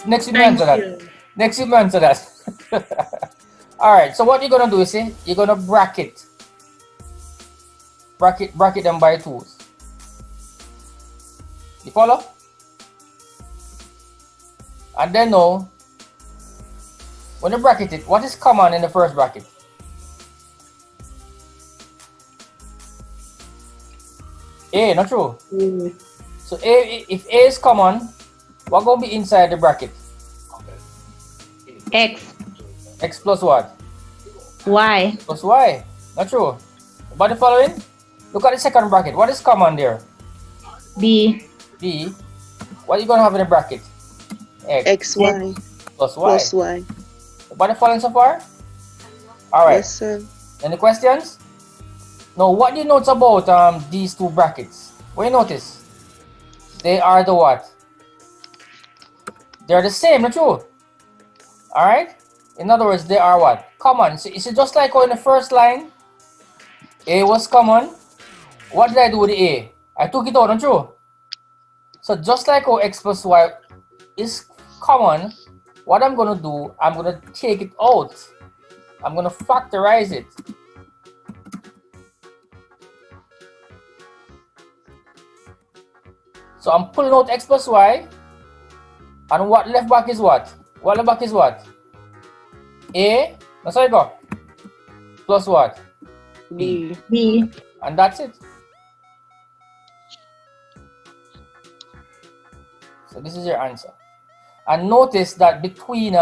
Next week, answer that. Next week, answer that. All right. So what you're gonna do is, you're gonna bracket them by 2's. You follow? And then now, when you bracket it, what is common in the first bracket? A, not true? So if A is common, what gonna be inside the bracket? X. X plus what? Y. Plus Y. Not true. But the following, look at the second bracket. What is common there? B. B. What are you gonna have in the bracket? X, Y. Plus Y. Plus Y. But the following so far? All right. Yes, sir. Any questions? Now, what do you notice about these two brackets? What do you notice? They are the what? They're the same, not true? All right. In other words, they are what? Common. So is it just like how in the first line, A was common? What did I do with the A? I took it out, not true? So just like how X plus Y is common, what I'm gonna do, I'm gonna take it out. I'm gonna factorize it. So I'm pulling out X plus Y, and what left back is what? What left back is what? A, that's how you go. Plus what? B. B. And that's it. So this is your answer. And notice that between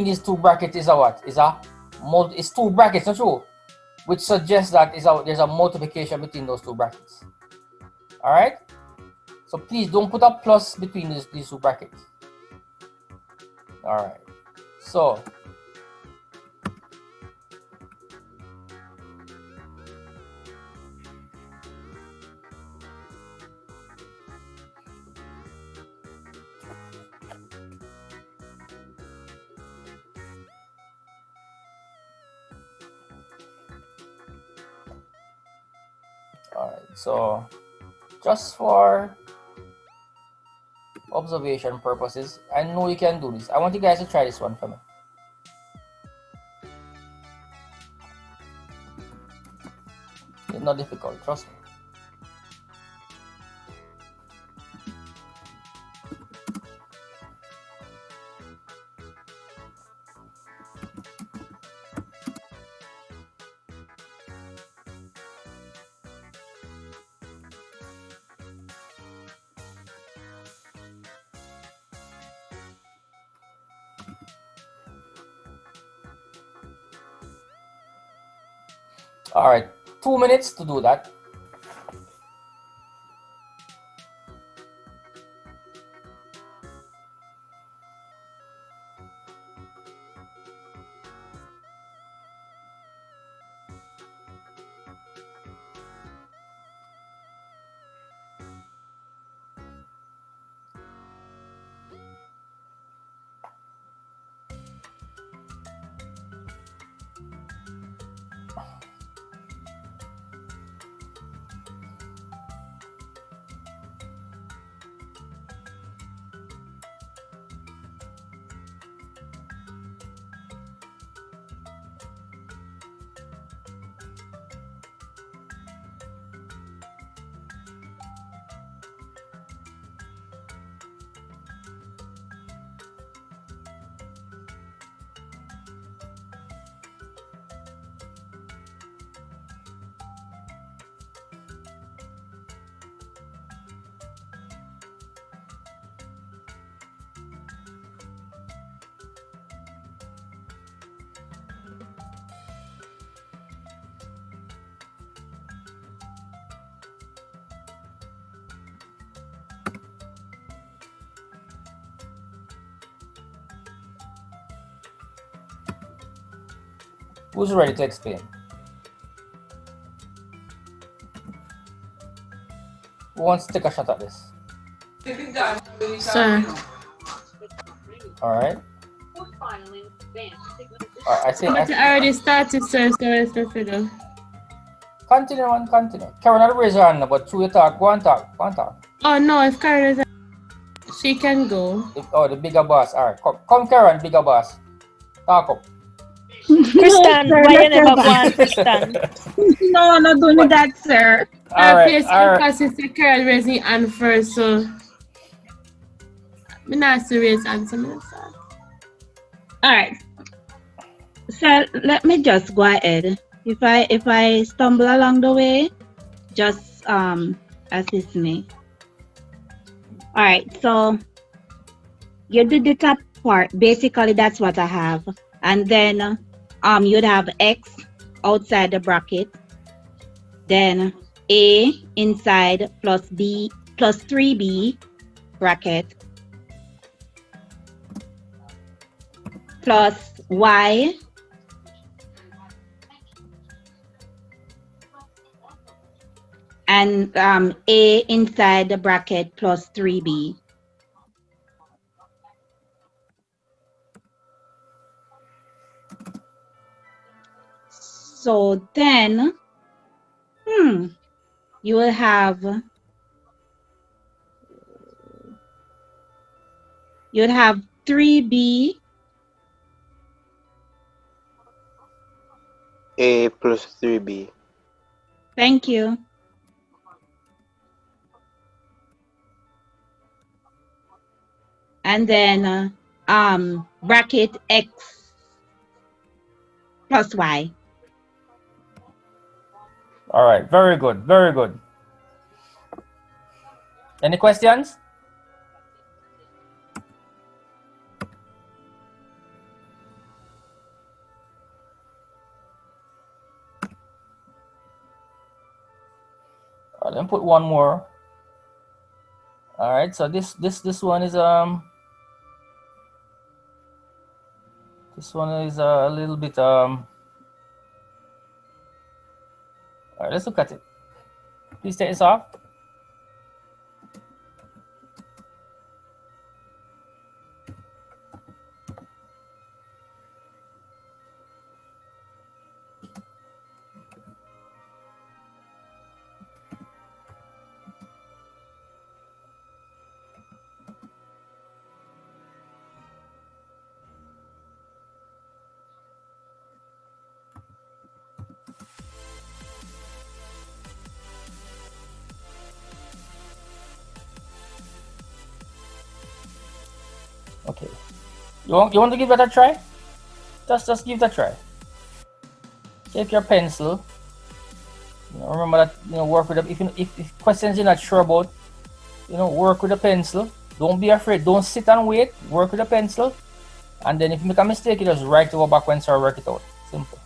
these two brackets is a what? It's two brackets, not true? Which suggests that there's a multiplication between those two brackets. All right. So please don't put a plus between these two brackets. All right. So so just for observation purposes, I know you can do this. I want you guys to try this one for me. It's not difficult, trust me. All right, 2 minutes to do that. Who's ready to explain? Who wants to take a shot at this? Sir. All right. I already started, sir, so it's the fiddle. Continue on, continue. Karen, I'll raise her hand, but through your talk, go on talk, go on talk. Oh no, if Karen is, she can go. Oh, the bigger boss. All right, come Karen, bigger boss. Talk up. Kristen, No, sir, why not you never sir. go on, Kristen? No, not doing that, sir. All right, Please, all right. because Sister Karen raised her hand first, so me not to raise hand, so me not start. All right. So let me just go ahead. If I stumble along the way, just assist me. All right. So you did the top part. Basically, that's what I have, and then you'd have X outside the bracket, then A inside plus B plus 3B bracket plus Y and A inside the bracket plus 3B. So then, you will have, you'd have 3B A plus 3B. Thank you. And then bracket X plus Y. All right, very good, very good. Any questions? All right, let me put one more. All right, so this one is this one is a little bit all right, let's look at it. Please take this off. Okay. You want to give that a try? Just give that a try. Take your pencil. Remember that work with the, if questions you're not sure about, work with a pencil. Don't be afraid. Don't sit and wait. Work with a pencil, and then if you make a mistake, you just write over back when you work it out. Simple.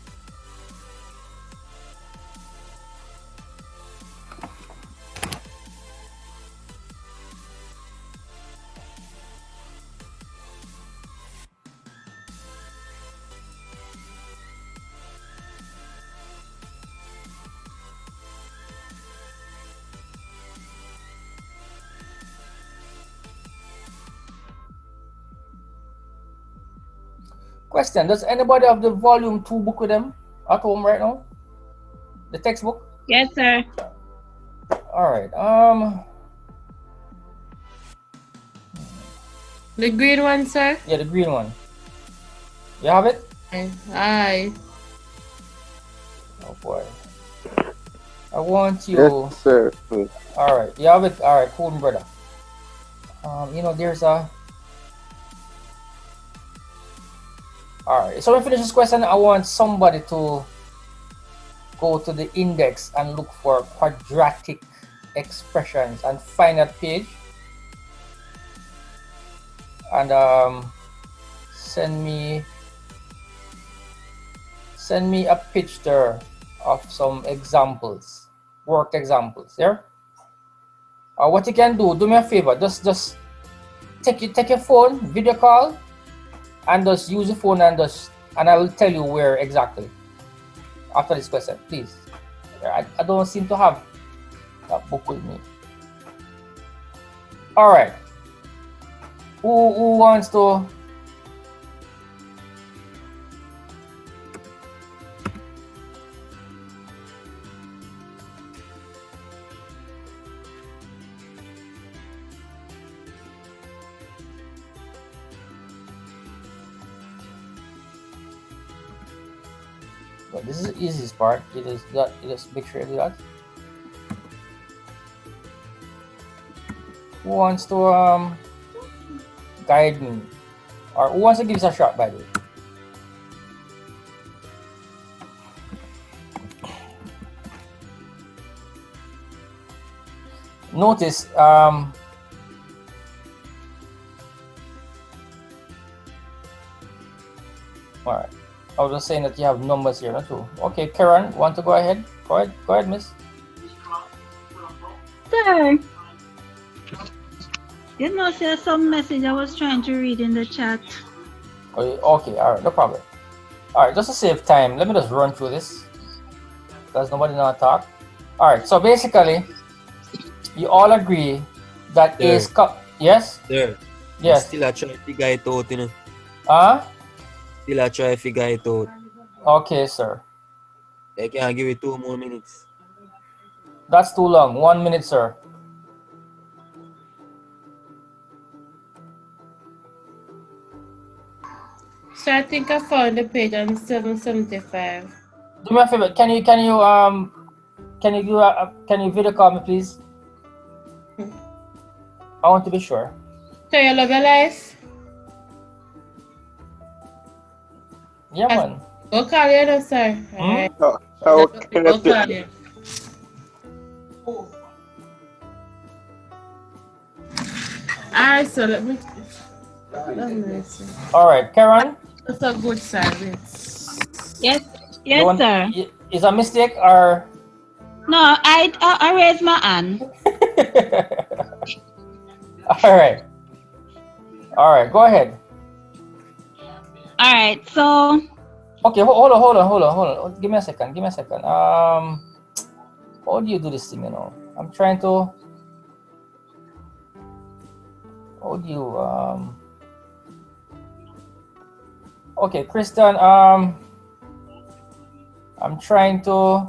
Question: does anybody have the volume 2 book with them at home right now? The textbook? Yes, sir. All right. The green one, sir? Yeah, the green one. You have it? Aye. Oh boy. I want you. Yes, sir. All right. You have it. All right, cool, brother. There's a. All right. So when I finish this question, I want somebody to go to the index and look for quadratic expressions and find that page. And send me a picture of some examples, worked examples. Yeah. What you can do me a favor. Just take your phone, video call, and just use the phone and I will tell you where exactly after this question, please. I don't seem to have that book with me. All right. Who wants to? So this is the easiest part. You just make sure you do that. Who wants to guide me? Or who wants to give us a shot, by the way? Notice, all right. I was just saying that you have numbers here, not too. Okay, Karen, want to go ahead? Go ahead, miss. Sir, you know, there's some message I was trying to read in the chat. Okay, all right, no problem. All right, just to save time, let me just run through this. Does nobody know how to talk? All right, so basically, you all agree that A is yes? There. Yes. Still I try to figure it out, you know. Still I try to figure it out. Okay, sir. I can give it 2 more minutes. That's too long. 1 minute, sir. So I think I found the page on 775. Do me a favor. Can you video call me, please? I want to be sure. So you love your life? Yeah, man. Go call you now, sir. Alright. How can Go I do call you. Alright, so let me. Alright, Karen? That's a good service. Yes, sir. Is a mistake or? No, I raised my hand. Alright, go ahead. Alright, so. Okay, hold on. Give me a second. How do you do this thing, you know? I'm trying to. How do you Okay, Kristen, I'm trying to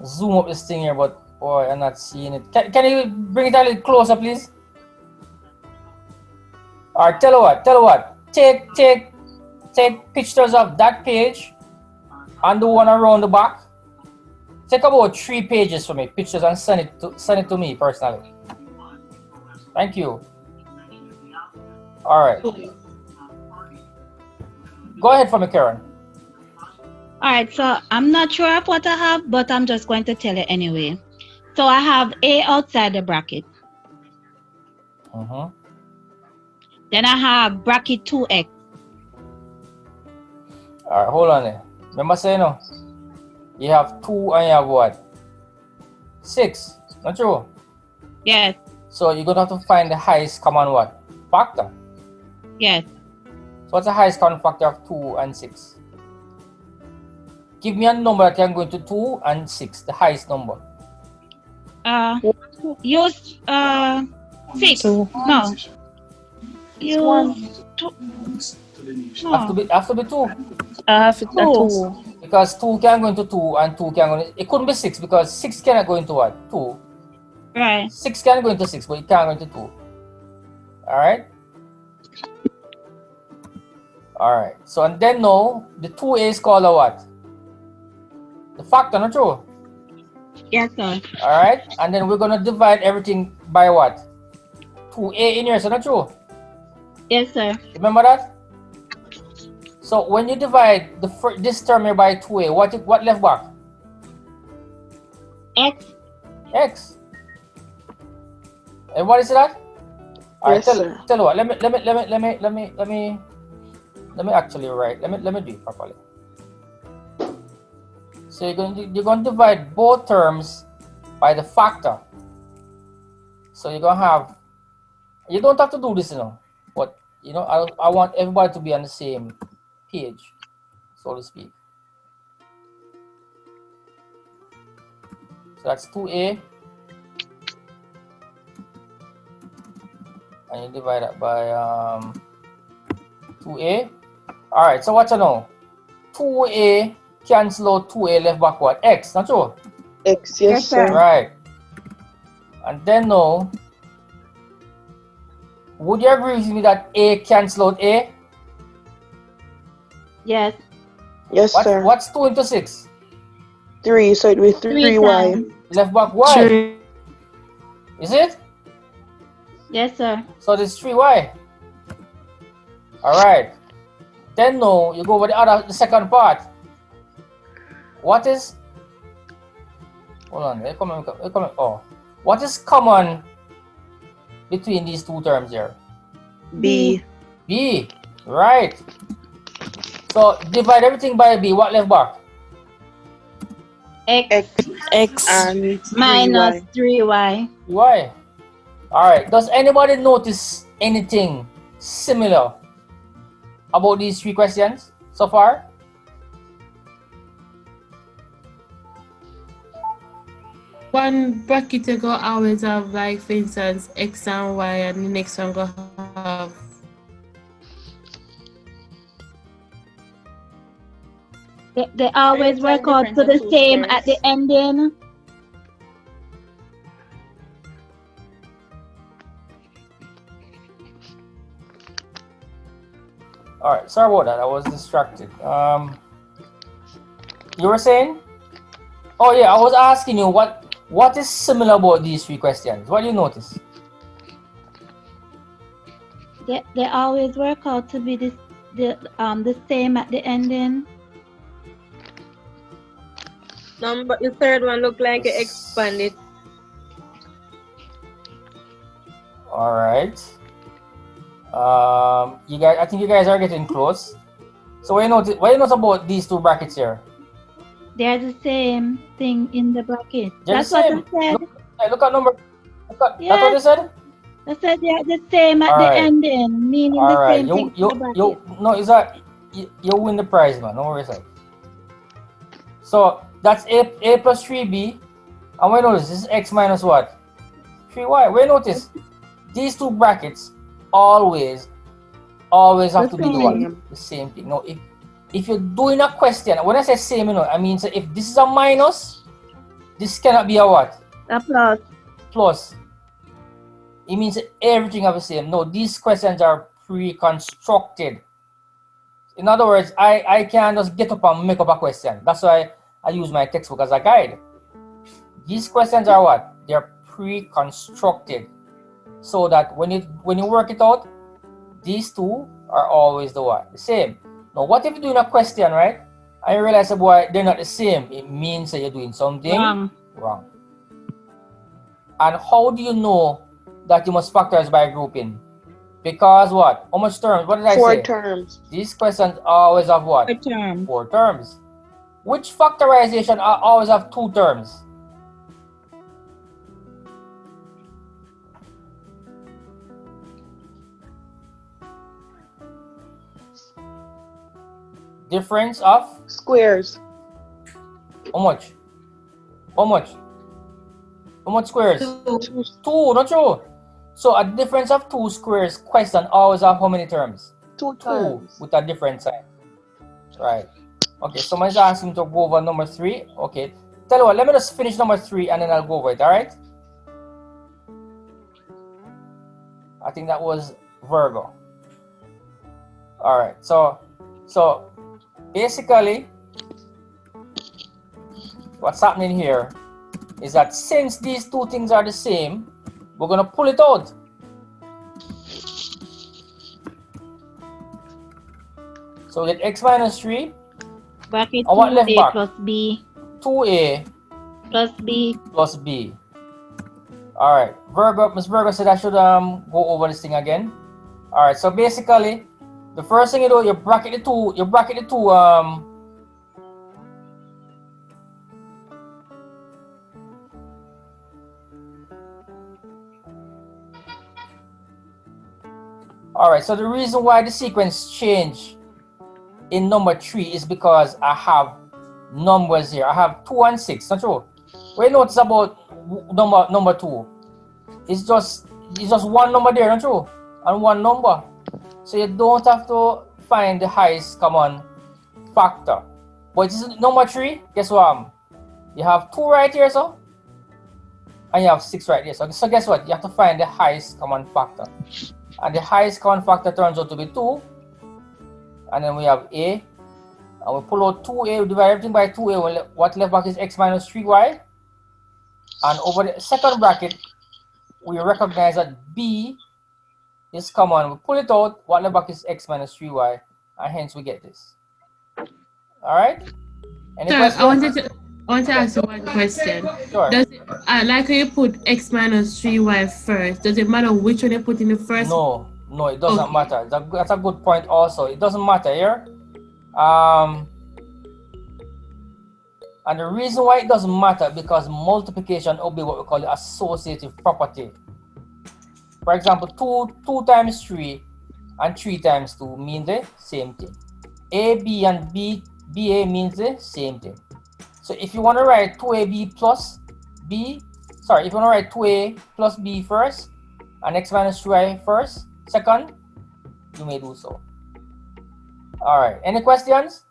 zoom up this thing here, but boy, I'm not seeing it. Can you bring it a little closer, please? Alright, tell you what. Take pictures of that page and the one around the back. Take about 3 pages for me, pictures, and send it to me personally. Thank you. Alright. Go ahead for me, Karen. Alright, so I'm not sure of what I have, but I'm just going to tell you anyway. So I have A outside the bracket. Then I have bracket 2x. Alright, hold on there. Remember saying no? You have 2 and you have what? 6, not true? Yes. So you're gonna have to find the highest common what? Factor. Yes. So what's the highest common factor of 2 and 6? Give me a number that can go into 2 and 6, the highest number. Use 6. No. Use 2. No. Have to be 2. Have it at 2. Because 2 can go into 2 and 2 can go into, it couldn't be 6 because 6 cannot go into what? 2. Right. 6 can go into 6, but it can't go into 2. Alright? Alright. So and then no, the 2a is called a what? The factor, not true? Yes, sir. Alright? And then we're gonna divide everything by what? 2a in here, so not true? Yes, sir. Remember that? So when you divide this term here by 2a, what left back? X. X. And what is that? Alright, Yes, sir. tell you what, let me actually write. Let me do it properly. So you're going to divide both terms by the factor. So you're gonna have. You don't have to do this, you know. But you know, I want everybody to be on the same page, so to speak. So that's 2a, and you divide that by 2a. All right. So what you know? 2a cancel out 2a, left back what? X, not true? X, yes, sir. Right. And then now, would you agree with me that a cancel out a? Yes. Yes, sir. What's 2 into 6? 3, so it will be 3 3y. times. Left back y. 3. Is it? Yes, sir. So this 3y. Alright. Then no, you go over the second part. What is, hold on, oh. What is common between these two terms here? B. B, right. So divide everything by B, what left back? X X. And minus 3y. 3y. Y. Alright, does anybody notice anything similar about these three questions so far? One bracket you go always have, like, for instance, X and Y, and the next one go have. They always work out to the same at the ending. Alright, sorry about that, I was distracted. You were saying? Oh yeah, I was asking you what is similar about these three questions? What do you notice? They always work out to be the same at the ending. The third one look like it expanded. All right. You guys, I think you guys are getting close. So what you notice about these two brackets here? They're the same thing in the bracket. They're That's the same. what I said. Look at number. That's Yeah. what they said. I said they're the same at the ending, meaning All the right. same thing in the bracket. No, is that you win the prize, man? No worries. So that's a plus 3b, and we notice this is x minus what? 3y. We notice these two brackets always have to be the what? The same thing. No, if you're doing a question, when I say same, I mean, so if this is a minus, this cannot be a what? A plus. Plus. It means everything are the same. No, these questions are pre-constructed. In other words, I can't just get up and make up a question. That's why I use my textbook as a guide. These questions are what? They're pre-constructed, so that when you work it out, these two are always the what? The same. Now, what if you're doing a question, right? And you realize, boy, they're not the same. It means that you're doing something wrong. And how do you know that you must factorize by grouping? Because what? How much terms? What did I say? 4 terms. These questions always have what? 4 terms. 4 terms. Which factorization always have 2 terms? Difference of? Squares. How much? How much? How much squares? 2, not true. So a difference of 2 squares question always have how many terms? 2 terms. With a different sign. Right. Okay, someone's asking to go over number 3. Okay. Tell you what, let me just finish number 3 and then I'll go over it, alright? I think that was Virgo. Alright, so basically what's happening here is that since these two things are the same, we're gonna pull it out. So we get x minus 3. Bracket and what left 2a back? plus b 2a plus b plus b. Alright, Miss Virgo said I should go over this thing again. Alright, so basically the first thing you do, you bracket the two Alright, so the reason why the sequence changed in number 3 is because I have numbers here. I have 2 and 6, not true? What you notice about number 2? It's just one number there, not true? And one number. So you don't have to find the highest common factor. But this is number 3, guess what? You have 2 right here, so? And you have 6 right here. So guess what? You have to find the highest common factor. And the highest common factor turns out to be 2. And then we have a And we pull out 2a, we divide everything by 2a, what left back is x minus 3y. And over the second bracket, we recognize that b is common. We pull it out, what left back is x minus 3y, and hence we get this. All right? Any Sorry, questions? I want to ask you one question. Sure. Does it, like when you put x minus 3y first, does it matter which one you put in the first? No, it doesn't Okay. matter. That's a good point also. It doesn't matter here. And the reason why it doesn't matter, because multiplication will be what we call the associative property. For example, 2 times 3 and 3 times 2 mean the same thing. AB and BA means the same thing. So if you want to write 2AB plus B, sorry, if you want to write 2A plus B first and x minus 3y first, second, you may do so. All right, any questions?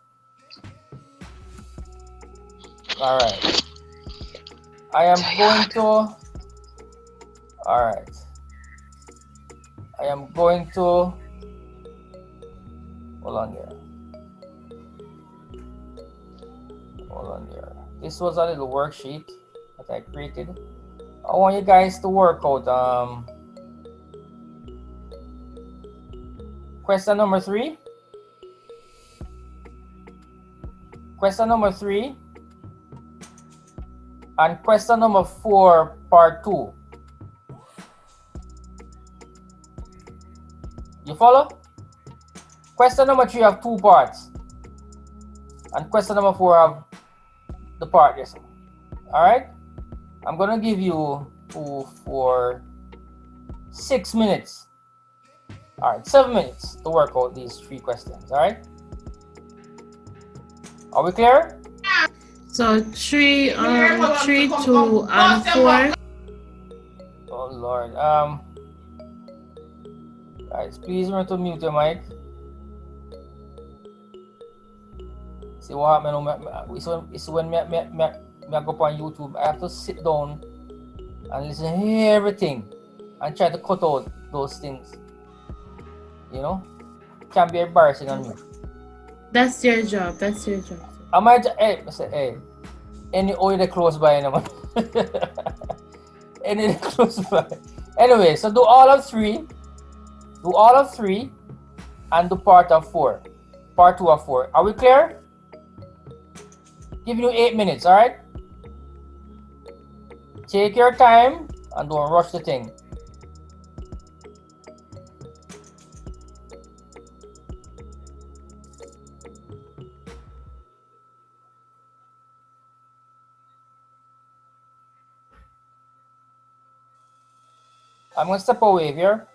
All right. I am going to, all right. I am going to, hold on here. Hold on there. This was a little worksheet that I created. I want you guys to work out question number 3. Question number 3 and question number 4, part 2. You follow? Question number 3 have 2 parts, and question number 4 have the part this one. All right, I'm gonna give you 2, 4, 6 minutes. All right, 7 minutes to work out these 3 questions. All right, are we clear? So 3, 3, 2, and 4. Oh Lord, guys, please remember to mute your mic. See what happened? It's when me go on YouTube, I have to sit down and listen to everything and try to cut out those things. You know, can be embarrassing on me. That's your job. That's your job. I might hey, I say hey, any oil that close by no any close by. Anyway, so do all of 3, and do part of 4, part 2 of 4. Are we clear? Giving you 8 minutes, all right? Take your time and don't rush the thing. I'm gonna step away here.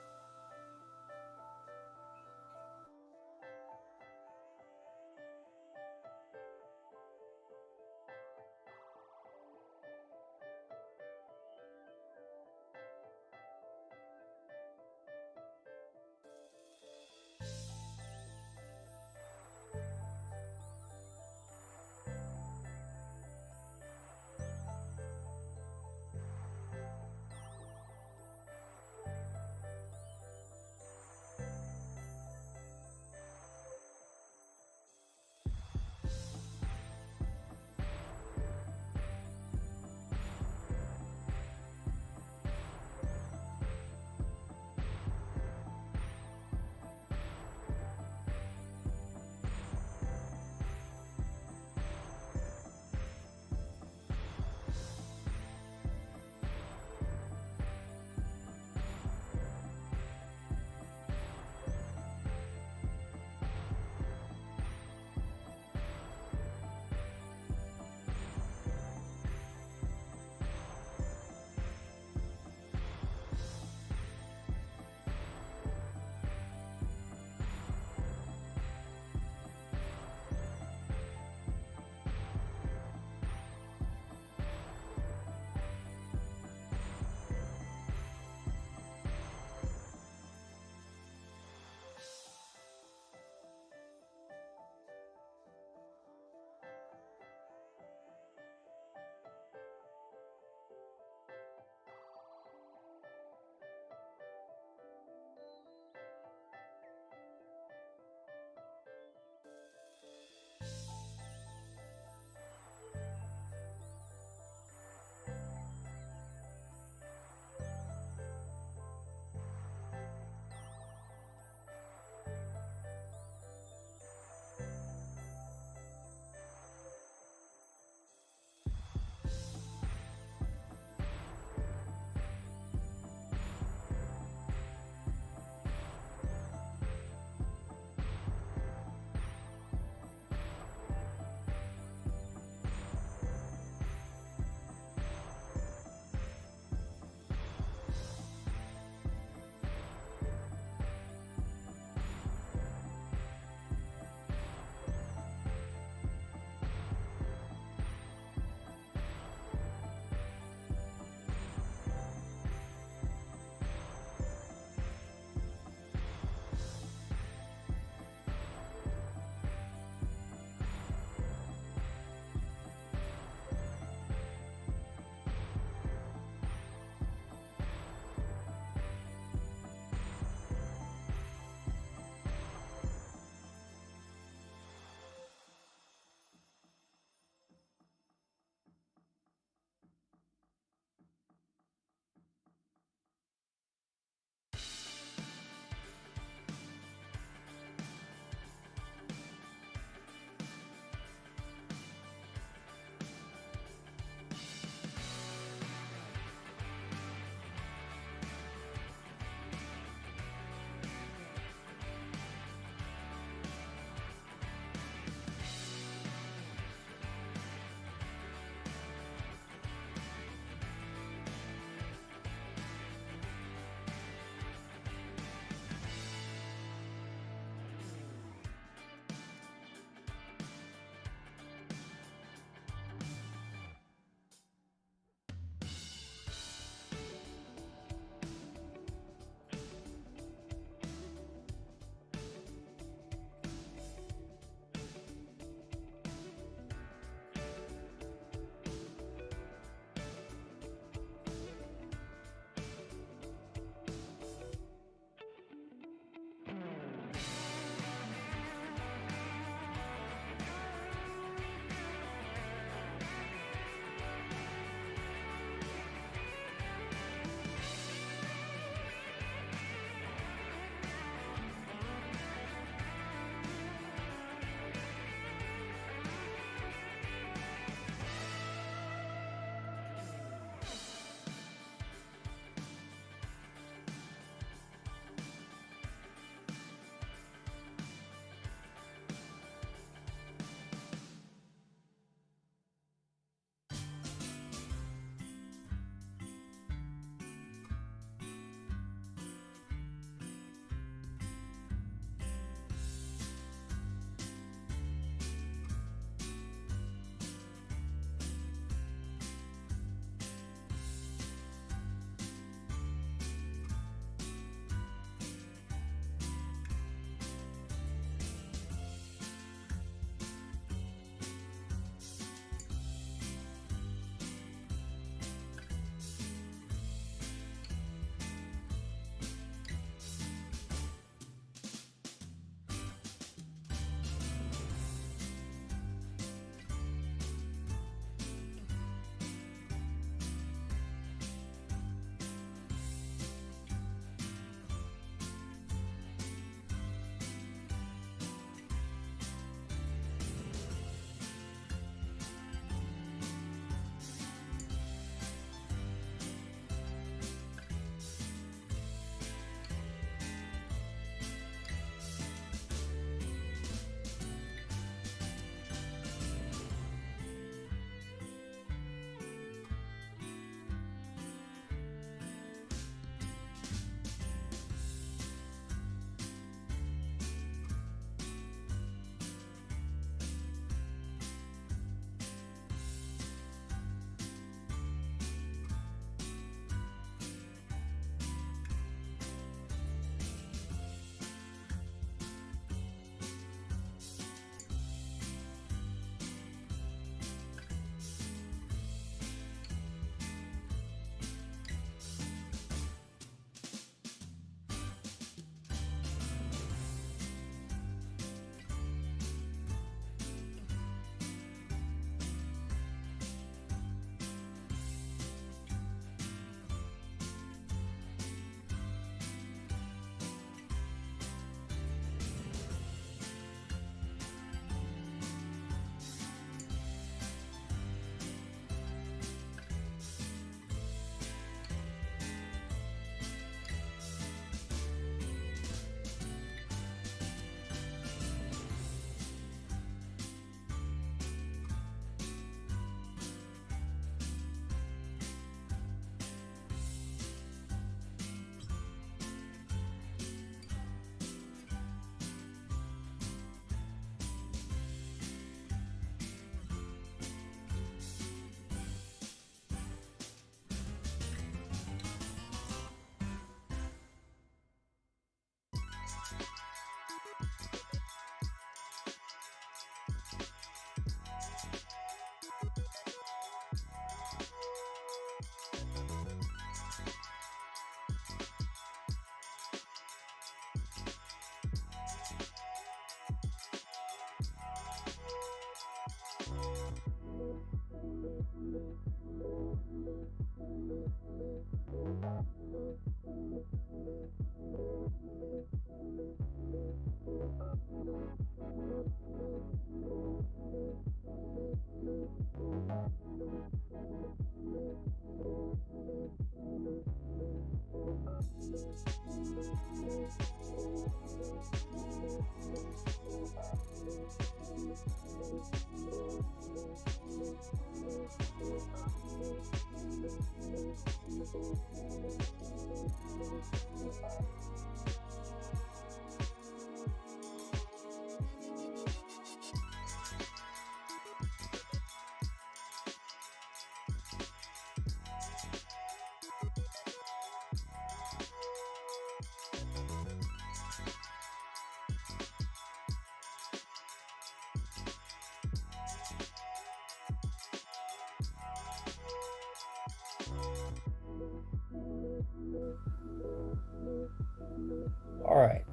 All right.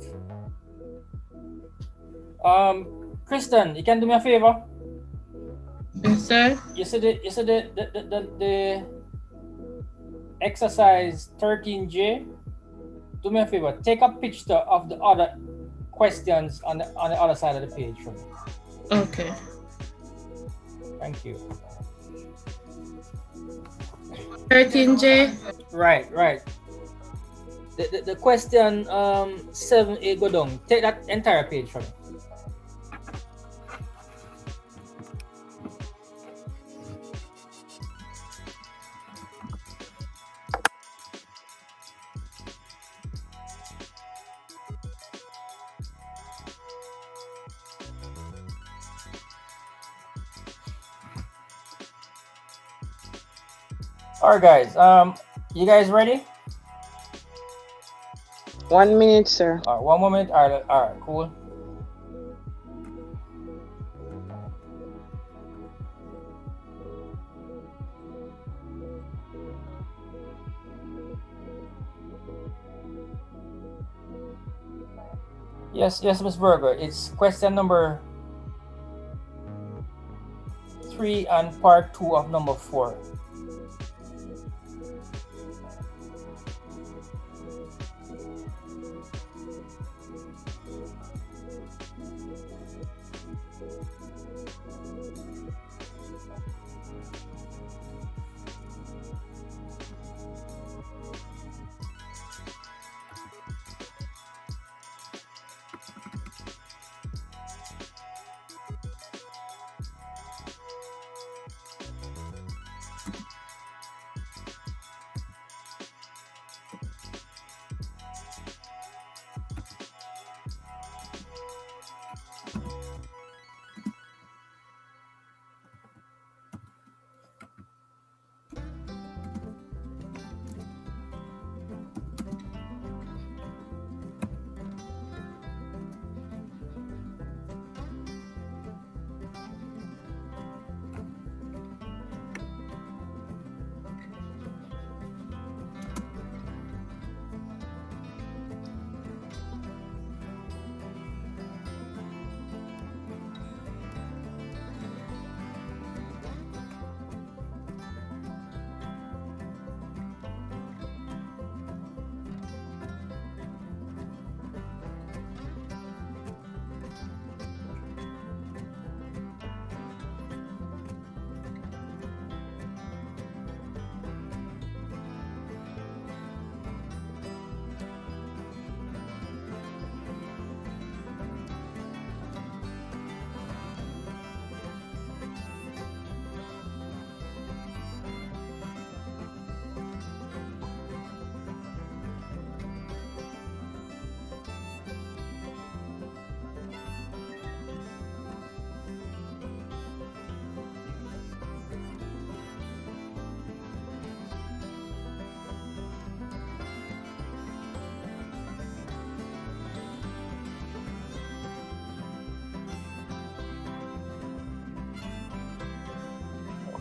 Kristen, you can do me a favor. Yes, sir. You see the exercise 13J. Do me a favor. Take a picture of the other questions on the other side of the page for me. Okay. Thank you. 13J. Right. The question 7A go down. Take that entire page for me. All right, guys. You guys ready? 1 minute, sir. All right, 1 moment. All right, cool. Yes, Miss Berger. It's question number 3 and part 2 of number 4.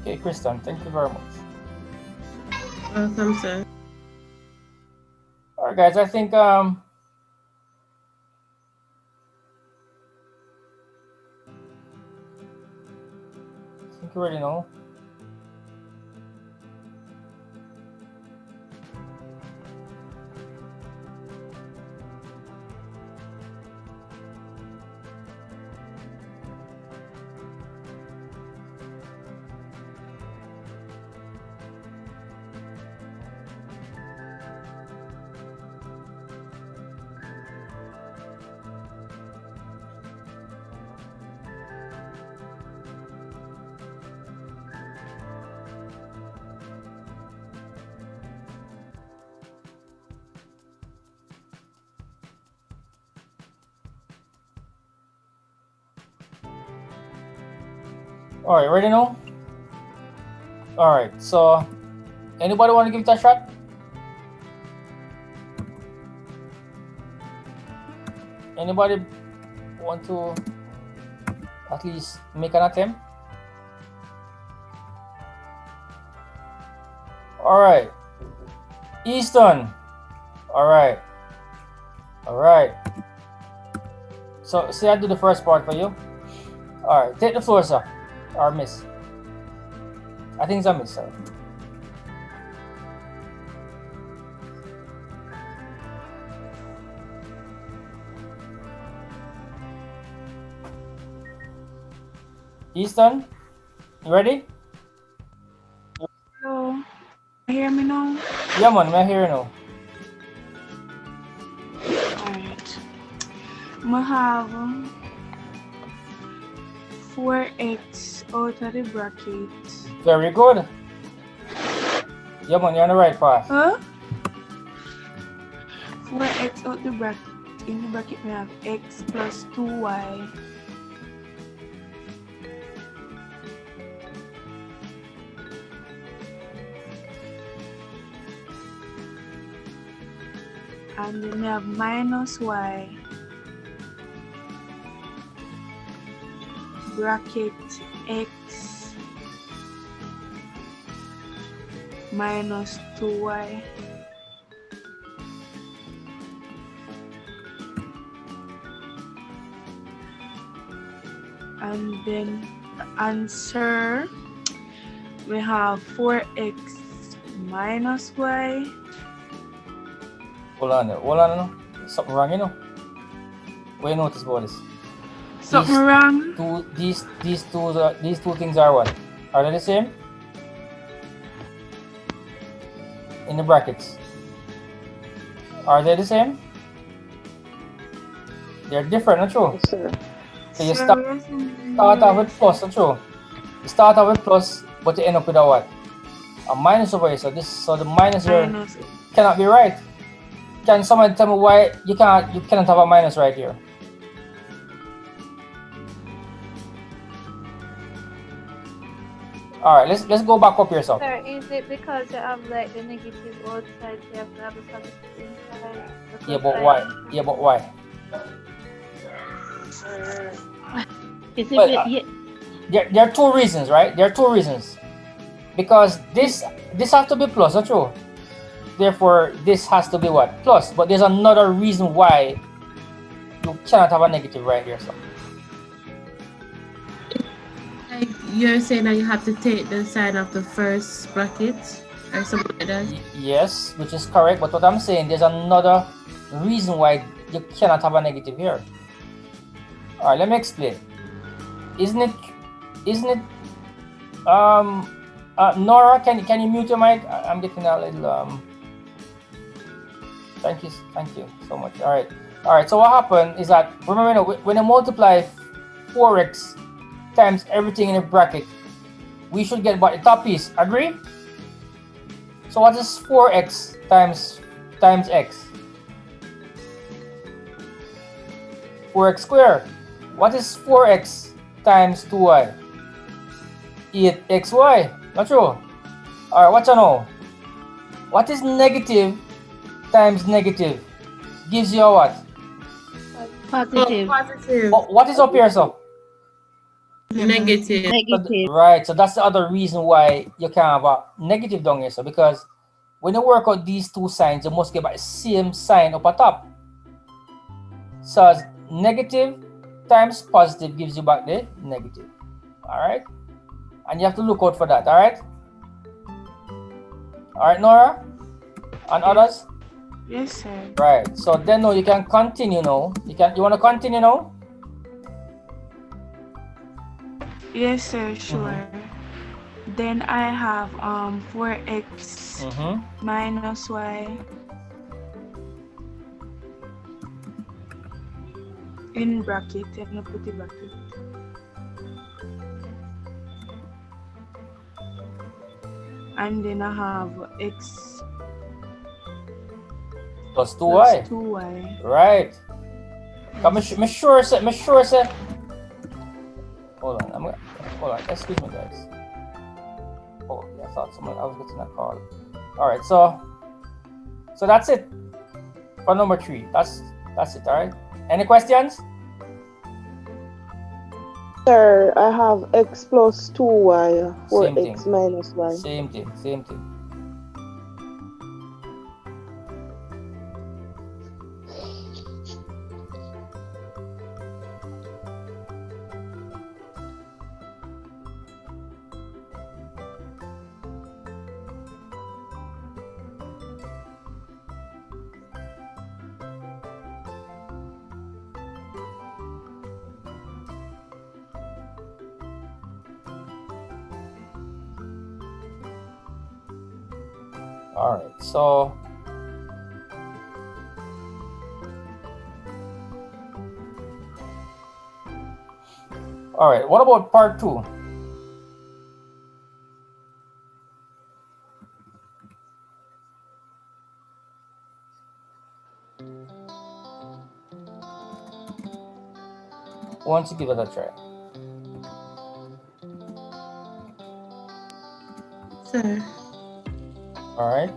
Okay, Kristen, thank you very much. Welcome, sir. All right, guys. I think you already know. All right, ready now? All right, so anybody want to give it a shot? Anybody want to at least make an attempt? All right, Easton. All right. All right. So, say I do the first part for you. All right, take the floor, sir. Or miss. I think it's a miss, sir. Easton, you ready? Hello. Hear me now? Yeah, man, we're here now. Alright. I have 4x out of the bracket. Very good. Yeah, man, you're on the right path. Huh? 4x out the bracket. In the bracket, we have x plus 2y. And then we have minus y bracket x minus 2y. And then the answer, we have 4x minus y. Hold on, hold on. No? Something wrong, you know. What you notice about this? Something wrong? These two things are what? Are they the same? In the brackets. Are they the same? They're different, not true? Yes, sir. So you start off with plus, not true? You start off with plus, but you end up with a what? A minus over here. So the minus here Minus. cannot be right. Can someone tell me why you cannot have a minus right here? All right, let's go back up here, so. Sir, is it because you have like the negative outside, you have to have the positive inside? Yeah, but why? Yeah, but why? Is Well, it, There are two reasons, right? There are two reasons. Because this has to be plus, not true? Therefore, this has to be what? Plus. But there's another reason why you cannot have a negative right here, so. Like you're saying that you have to take the sign of the first bracket or something like that? Yes, which is correct. But what I'm saying, there's another reason why you cannot have a negative here. All right, let me explain. Isn't it? Nora, can you mute your mic? I'm getting a little Thank you so much. All right. So what happened is that, remember, when you multiply 4x times everything in a bracket, we should get about the top piece. Agree? So what is 4x times x? 4x squared. What is 4x times 2y? 8xy. Not true? All right, what you know? What is negative times negative? Gives you a what? positive? Positive. What is up here, so? Negative. Negative. Right, so that's the other reason why you can't have a negative down here, so because when you work out these two signs, you must get back the same sign up at top. So negative times positive gives you back the negative. All right, and you have to look out for that. All right. All right, Nora, and others. Yes, sir. Right. So then now you can continue now. You want to continue now? Yes, sir. Sure. Then I have 4x minus y in bracket. I'm gonna put the bracket. And then I have x Plus 2y. plus 2y. Right. Come, me sure say. Hold on. Hold on. Excuse me, guys. Oh, yeah, I thought I was getting a call. All right. So that's it for number 3. That's it. All right. Any questions? Sir, I have x plus 2y or Same x thing. minus y. Same thing. All right, so all right, what about part 2? Who wants to give it a try? Sir. All right.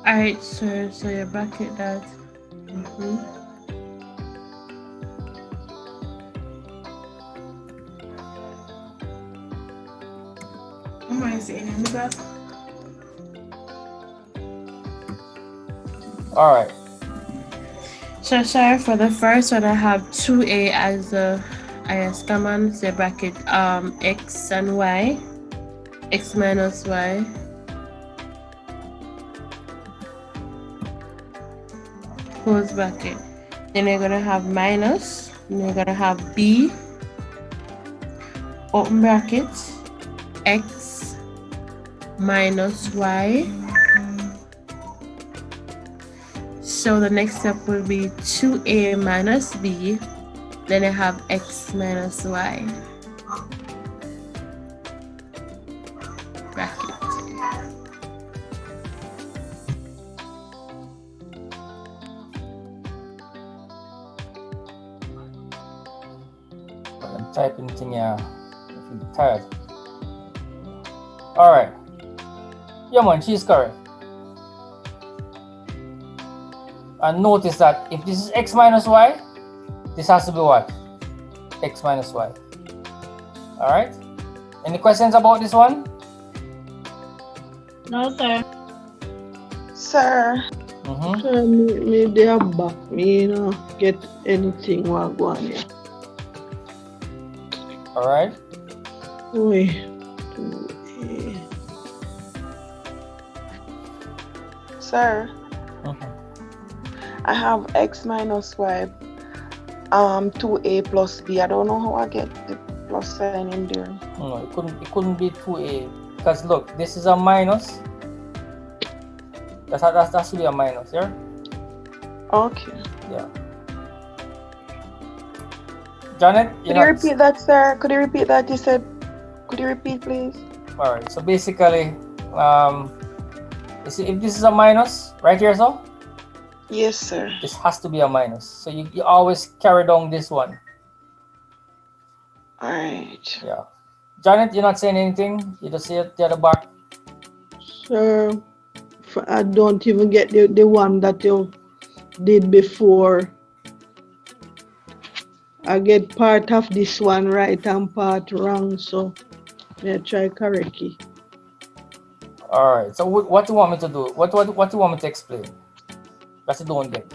Alright, sir, so you bracket that. Am I saying in the back? All right. So sorry for the first one, I have 2a as the highest common, so bracket x and y, x minus y. Close bracket. Then you're gonna have minus, and you're gonna have b, open bracket, x minus y. So the next step will be 2a minus b, then I have x minus y. Bracket. I'm typing thing here. If you're tired. All right. Yeah, man, she's correct. And notice that if this is x minus y, this has to be what? X minus y. All right. Any questions about this one? No, sir. Sir, Mm-hmm. me they are back. Me get anything while going here. All right. Wait. Sir, Mm-hmm. I have x minus y, 2a plus b. I don't know how I get the plus sign in there. No, it couldn't be 2a because look, this is a minus. That should be a minus, yeah? Okay. Yeah. Janet, Could you repeat that, sir? Could you repeat that? You said, could you repeat, please? All right. So basically, you see, if this is a minus right here, so Yes, sir. this has to be a minus. So you always carry down this one. All right. Yeah. Janet, you're not saying anything. You just see it at the back. Sir, I don't even get the one that you did before. I get part of this one right and part wrong, so I try correct it. All right. So what do you want me to do? What do you want me to explain? That's the don't get.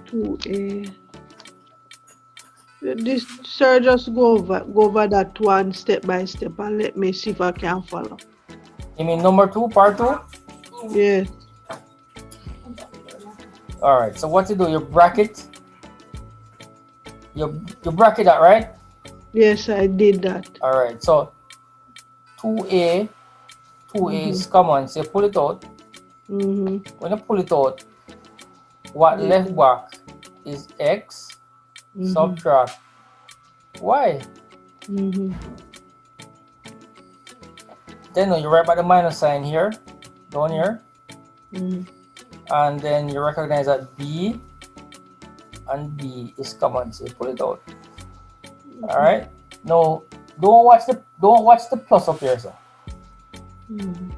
To a this, sir, just go over that one step by step and let me see if I can follow. You mean number 2, part 2? Yes. All right. So what you do? You bracket. You bracket that, right? Yes, I did that. All right. So 2a is common. So you pull it out. Mm-hmm. When you pull it out, what left back is x. Subtract y. Mm-hmm. Then you write back the minus sign here, down here, Mm-hmm. and then you recognize that b and b is common, so you pull it out. All right. Now don't watch the plus up here, sir. Mm-hmm.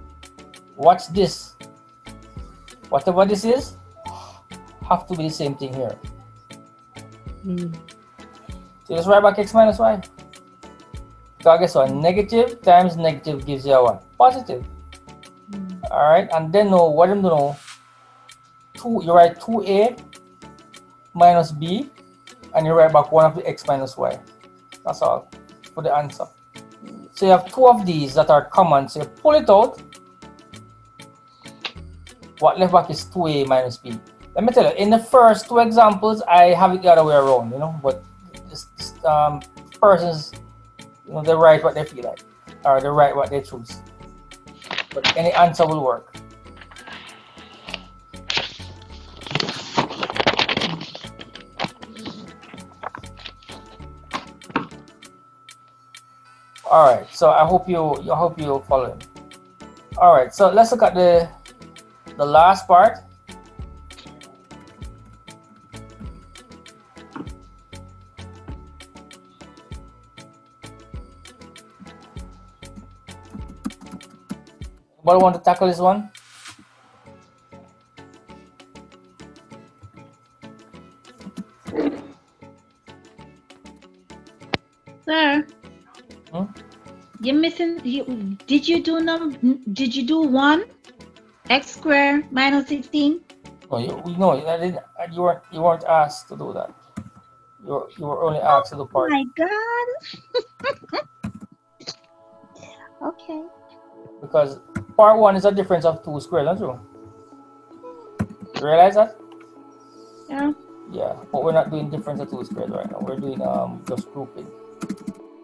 Watch this. Whatever this is, have to be the same thing here. Mm-hmm. So just write back x minus y. So guess what? Negative times negative gives you a what? Positive. All right, and then know what I'm doing. You write 2a minus b, and you write back 1 of the x minus y. That's all for the answer. So you have 2 of these that are common. So you pull it out. What left back is 2a minus b. Let me tell you, in the first 2 examples, I have it the other way around, you know, but this persons, you know, they write what they feel like, or they write what they choose. But any answer will work. All right, so I hope you follow. All right, so let's look at the last part. Anybody want to tackle this one? Sir, you're missing. Did you do 1 x squared minus 16? No, I didn't. You weren't asked to do that. You were only asked to do part. Oh my God. Okay. Because part 1 is a difference of 2 squared, don't you? You realize that? Yeah. Yeah, but we're not doing difference of 2 squared right now. We're doing just grouping.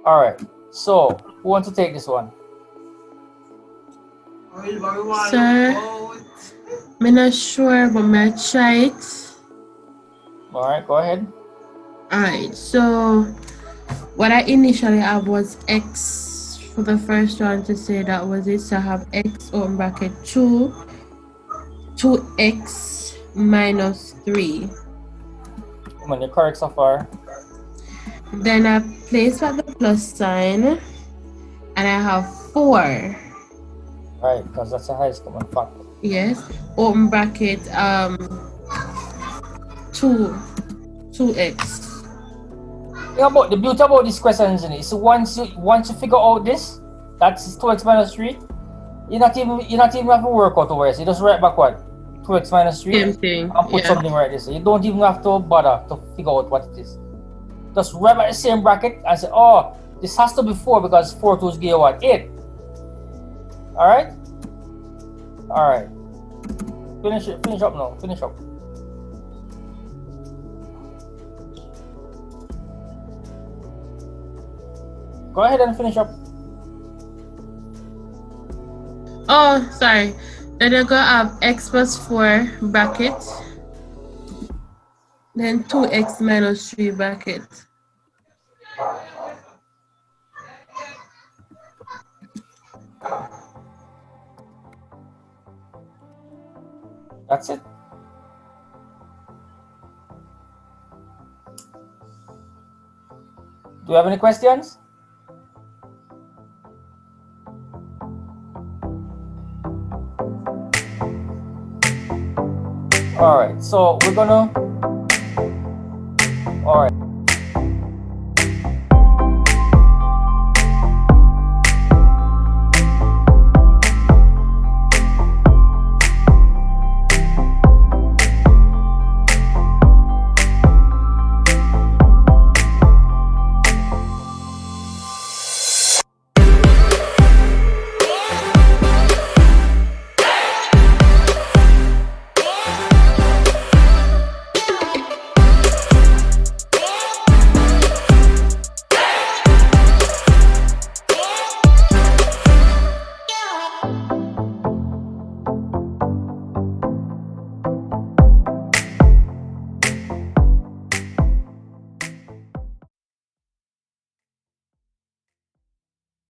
All right. So who wants to take this one? Sir, I'm not sure, but I'm try it. All right, go ahead. Alright, so what I initially have was x for the first one to say that was it. So I have x open bracket 2x minus 3. Come on, you're correct so far. Then I place back the plus sign and I have 4. Right, because that's the highest common factor. Yes, open bracket 2x. Yeah, but the beauty about these questions is once you figure out this, that's 2x minus 3. You're not even have to work out over it. You just write back what 2x minus 3 Same thing. and put something right there. So you don't even have to bother to figure out what it is. Just write back the same bracket and say, oh, this has to be 4 because 4 2's give you what 8. All right. All right. Finish up now. Finish up. Go ahead and finish up. Oh, sorry. Then I'm gonna have x plus 4 bracket. Then 2x minus 3 bracket. That's it. Do you have any questions? All right, so we're gonna. All right.